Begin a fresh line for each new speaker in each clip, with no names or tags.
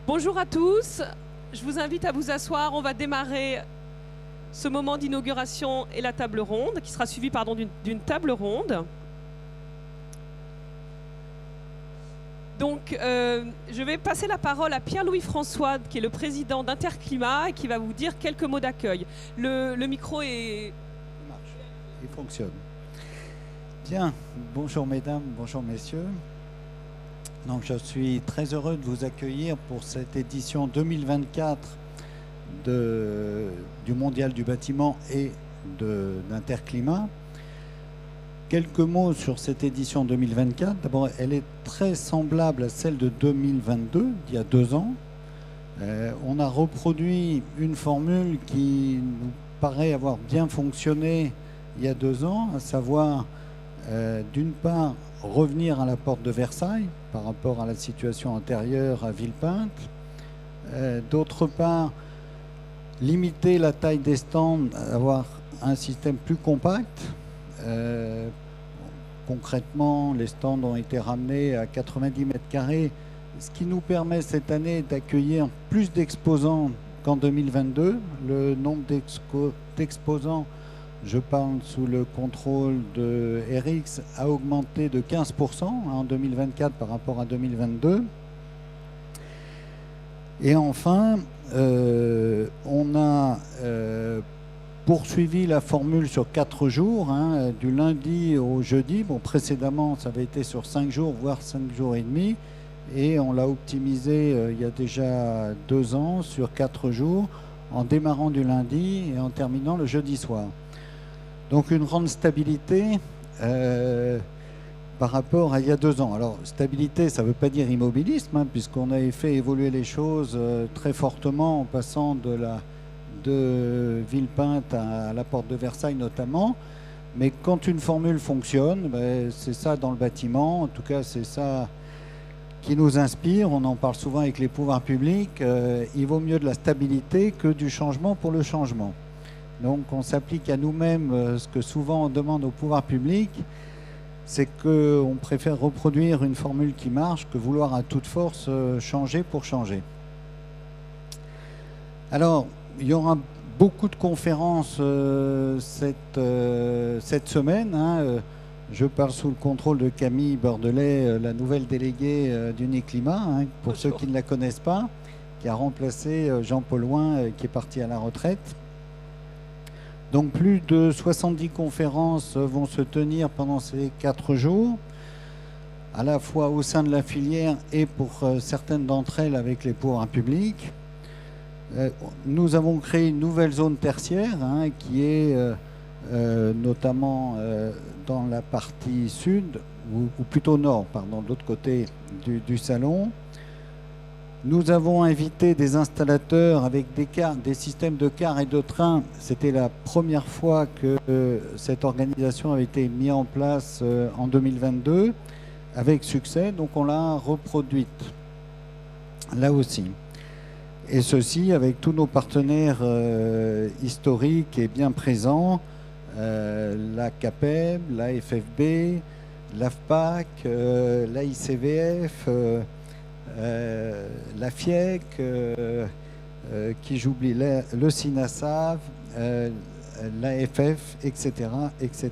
Bonjour à tous, je vous invite à vous asseoir. On va démarrer ce moment d'inauguration et la table ronde, qui sera suivie d'une table ronde. Donc, je vais passer la parole à Pierre-Louis François, qui est le président d'Interclimat, et qui va vous dire quelques mots d'accueil. Le micro est...
Il marche, il fonctionne. Bien, bonjour mesdames, bonjour messieurs. Donc, je suis très heureux de vous accueillir pour cette édition 2024 du Mondial du bâtiment et d'Interclimat. Quelques mots sur cette édition 2024. D'abord, elle est très semblable à celle de 2022, d'il y a 2 ans. On a reproduit une formule qui nous paraît avoir bien fonctionné il y a 2 ans, à savoir, d'une part, revenir à la porte de Versailles par rapport à la situation antérieure à Villepinte. D'autre part, limiter la taille des stands, avoir un système plus compact. Concrètement, les stands ont été ramenés à 90 mètres carrés, ce qui nous permet cette année d'accueillir plus d'exposants qu'en 2022. Le nombre d'exposants, je parle sous le contrôle de RX, a augmenté de 15% en 2024 par rapport à 2022. Et enfin, on a poursuivi la formule sur 4 jours, du lundi au jeudi. Bon, précédemment, ça avait été sur 5 jours, voire 5 jours et demi. Et on l'a optimisé il y a déjà 2 ans sur 4 jours, en démarrant du lundi et en terminant le jeudi soir. Donc une grande stabilité par rapport à il y a 2 ans. Alors stabilité, ça ne veut pas dire immobilisme, puisqu'on avait fait évoluer les choses très fortement en passant de Villepinte à la porte de Versailles notamment. Mais quand une formule fonctionne, c'est ça dans le bâtiment, en tout cas c'est ça qui nous inspire. On en parle souvent avec les pouvoirs publics. Il vaut mieux de la stabilité que du changement pour le changement. Donc on s'applique à nous-mêmes ce que souvent on demande aux pouvoirs publics, c'est qu'on préfère reproduire une formule qui marche que vouloir à toute force changer pour changer. Alors, il y aura beaucoup de conférences cette semaine. Je parle sous le contrôle de Camille Bordelais, la nouvelle déléguée d'Uniclimat, pour ceux qui ne la connaissent pas, qui a remplacé Jean-Paul Ouin, qui est parti à la retraite. Donc plus de 70 conférences vont se tenir pendant ces 4 jours, à la fois au sein de la filière et pour certaines d'entre elles avec les pouvoirs publics. Nous avons créé une nouvelle zone tertiaire qui est notamment dans la partie sud, ou plutôt nord, pardon, de l'autre côté du salon. Nous avons invité des installateurs avec des systèmes de cars et de trains. C'était la première fois que cette organisation avait été mise en place en 2022 avec succès. Donc on l'a reproduite là aussi. Et ceci avec tous nos partenaires historiques et bien présents, la CAPEB, la FFB, l'AFPAC, la ICVF, la FIEC, qui j'oublie, le SINASAV, l'AFF, etc., etc.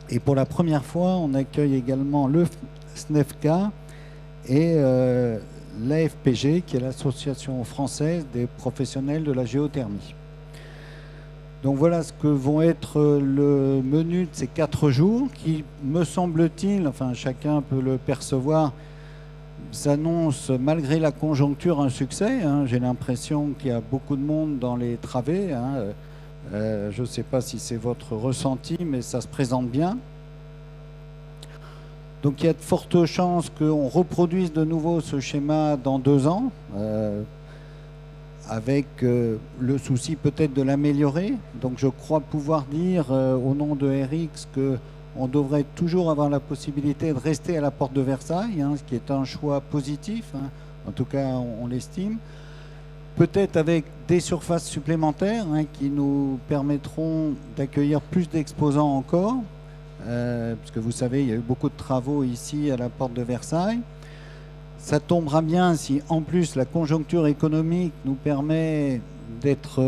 Et pour la première fois, on accueille également le SNEFCA et l'AFPG, qui est l'Association française des professionnels de la géothermie. Donc voilà ce que vont être le menu de ces 4 jours, qui, me semble-t-il, enfin chacun peut le percevoir, s'annonce, malgré la conjoncture, un succès. J'ai l'impression qu'il y a beaucoup de monde dans les travées. Je ne sais pas si c'est votre ressenti, mais ça se présente bien. Donc il y a de fortes chances qu'on reproduise de nouveau ce schéma dans 2 ans, avec le souci peut-être de l'améliorer. Donc je crois pouvoir dire au nom de RX qu'on devrait toujours avoir la possibilité de rester à la porte de Versailles, ce qui est un choix positif, en tout cas on l'estime. Peut-être avec des surfaces supplémentaires qui nous permettront d'accueillir plus d'exposants encore, parce que vous savez, il y a eu beaucoup de travaux ici à la porte de Versailles. ça tombera bien si en plus la conjoncture économique nous permet d'être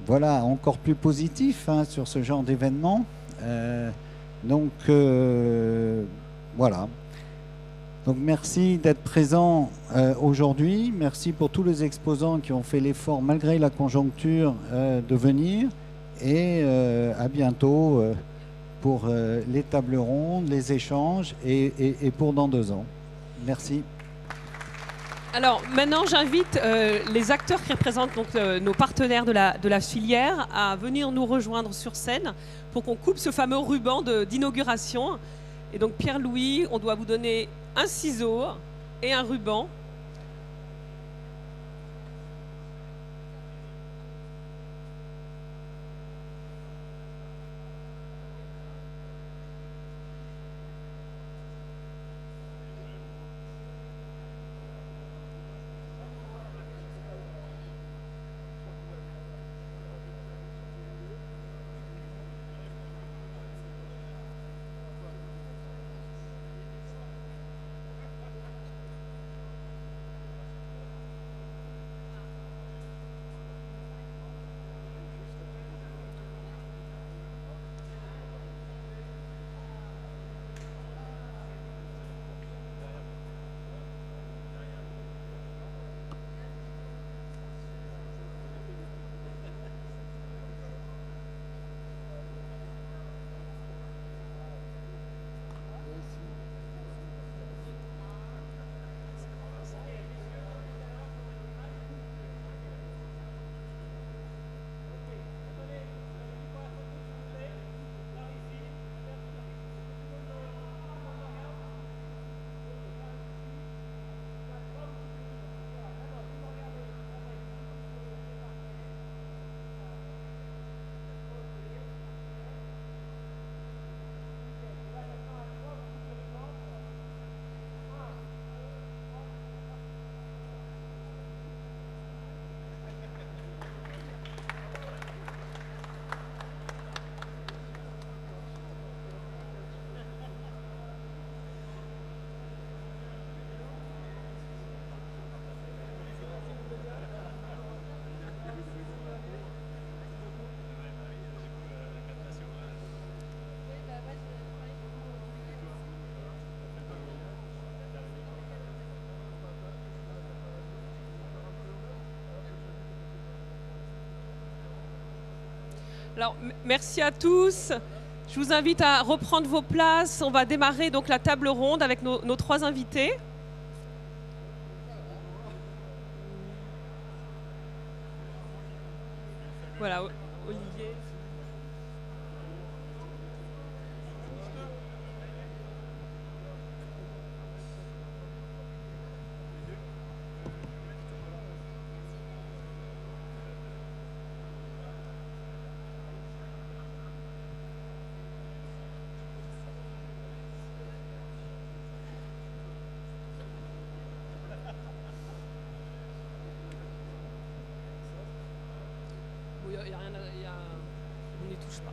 voilà, encore plus positif sur ce genre d'événement. Donc voilà. Donc merci d'être présent aujourd'hui. Merci pour tous les exposants qui ont fait l'effort malgré la conjoncture de venir. Et à bientôt pour les tables rondes, les échanges et pour dans 2 ans. Merci.
Alors maintenant, j'invite les acteurs qui représentent donc, nos partenaires de la filière à venir nous rejoindre sur scène pour qu'on coupe ce fameux ruban d'inauguration. Et donc Pierre-Louis, on doit vous donner un ciseau et un ruban. Alors, merci à tous. Je vous invite à reprendre vos places. On va démarrer donc la table ronde avec nos 3 invités. Voilà, Olivier. Y a rien on n'y touche pas.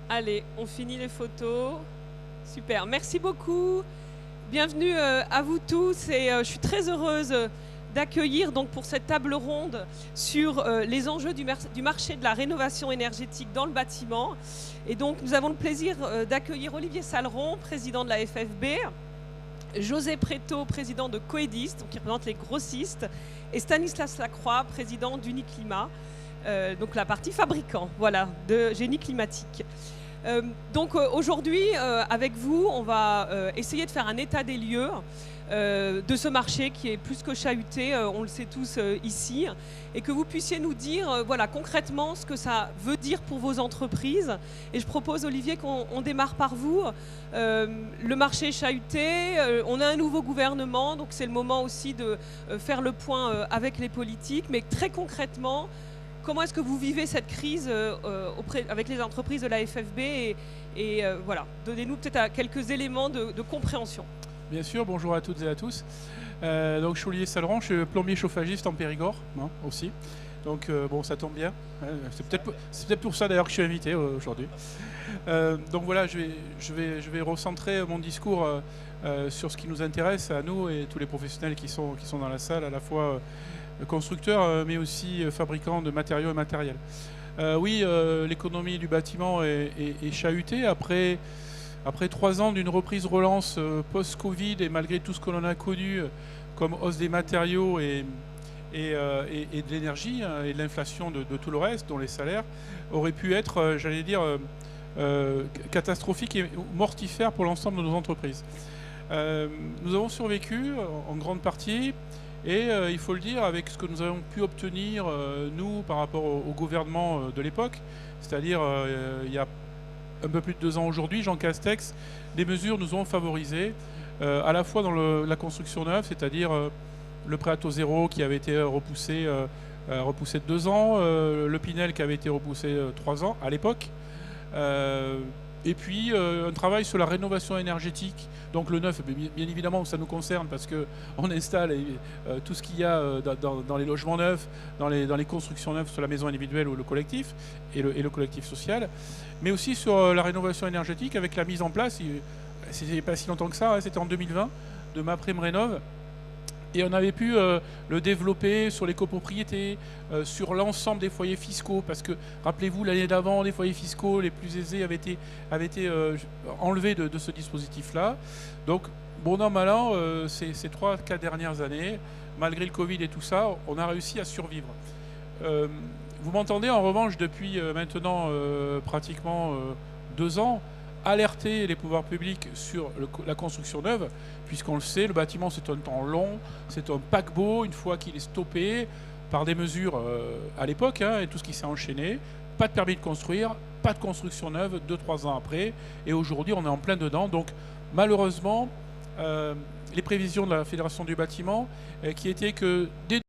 Allez, on finit les photos. Super, merci beaucoup. Bienvenue à vous tous et je suis très heureuse d'accueillir donc pour cette table ronde sur les enjeux du marché de la rénovation énergétique dans le bâtiment. Et donc nous avons le plaisir d'accueillir Olivier Saleron, président de la FFB, José Préto, président de Coedis, donc qui représente les grossistes, et Stanislas Lacroix, président d'Uniclimat, donc la partie fabricant, voilà, de génie climatique. Donc aujourd'hui, avec vous, on va essayer de faire un état des lieux de ce marché qui est plus que chahuté, on le sait tous ici, et que vous puissiez nous dire voilà, concrètement ce que ça veut dire pour vos entreprises. Et je propose, Olivier, qu'on démarre par vous. Le marché est chahuté, on a un nouveau gouvernement, donc c'est le moment aussi de faire le point avec les politiques, mais très concrètement, comment est-ce que vous vivez cette crise avec les entreprises de la FFB et voilà, donnez-nous peut-être quelques éléments de compréhension.
Bien sûr, bonjour à toutes et à tous. Donc je suis Olivier Saleron, je suis plombier chauffagiste en Périgord aussi. Donc bon, ça tombe bien. C'est peut-être pour ça d'ailleurs que je suis invité aujourd'hui. Donc voilà, je vais recentrer mon discours sur ce qui nous intéresse à nous et tous les professionnels qui sont dans la salle, à la fois constructeurs mais aussi fabricants de matériaux et matériels. Oui, l'économie du bâtiment est chahutée après 3 ans d'une reprise-relance post-Covid et malgré tout ce que l'on a connu comme hausse des matériaux et de l'énergie et de l'inflation de tout le reste, dont les salaires, auraient pu être, j'allais dire, catastrophiques et mortifères pour l'ensemble de nos entreprises. Nous avons survécu en grande partie et il faut le dire, avec ce que nous avons pu obtenir, nous, par rapport au gouvernement de l'époque, c'est-à-dire il y a un peu plus de 2 ans aujourd'hui, Jean Castex, des mesures nous ont favorisés, à la fois dans la construction neuve, c'est-à-dire le prêt à taux zéro qui avait été repoussé de 2 ans, le Pinel qui avait été repoussé 3 ans à l'époque, et puis un travail sur la rénovation énergétique. Donc le neuf, bien évidemment, ça nous concerne parce qu'on installe tout ce qu'il y a dans les logements neufs, dans les constructions neuves sur la maison individuelle ou le collectif, et le collectif social, mais aussi sur la rénovation énergétique avec la mise en place, c'était pas si longtemps que ça, c'était en 2020, de MaPrimeRénov'. Et on avait pu le développer sur les copropriétés, sur l'ensemble des foyers fiscaux, parce que, rappelez-vous, l'année d'avant, les foyers fiscaux les plus aisés avaient été enlevés de ce dispositif-là. Donc, bon an, mal an, ces 3-4 dernières années, malgré le Covid et tout ça, on a réussi à survivre. Vous m'entendez, en revanche, depuis maintenant pratiquement 2 ans, alerter les pouvoirs publics sur la construction neuve, puisqu'on le sait, le bâtiment c'est un temps long, c'est un paquebot, une fois qu'il est stoppé par des mesures à l'époque, et tout ce qui s'est enchaîné, pas de permis de construire, pas de construction neuve 2-3 ans après, et aujourd'hui on est en plein dedans. Donc malheureusement, les prévisions de la Fédération du bâtiment, qui étaient que dès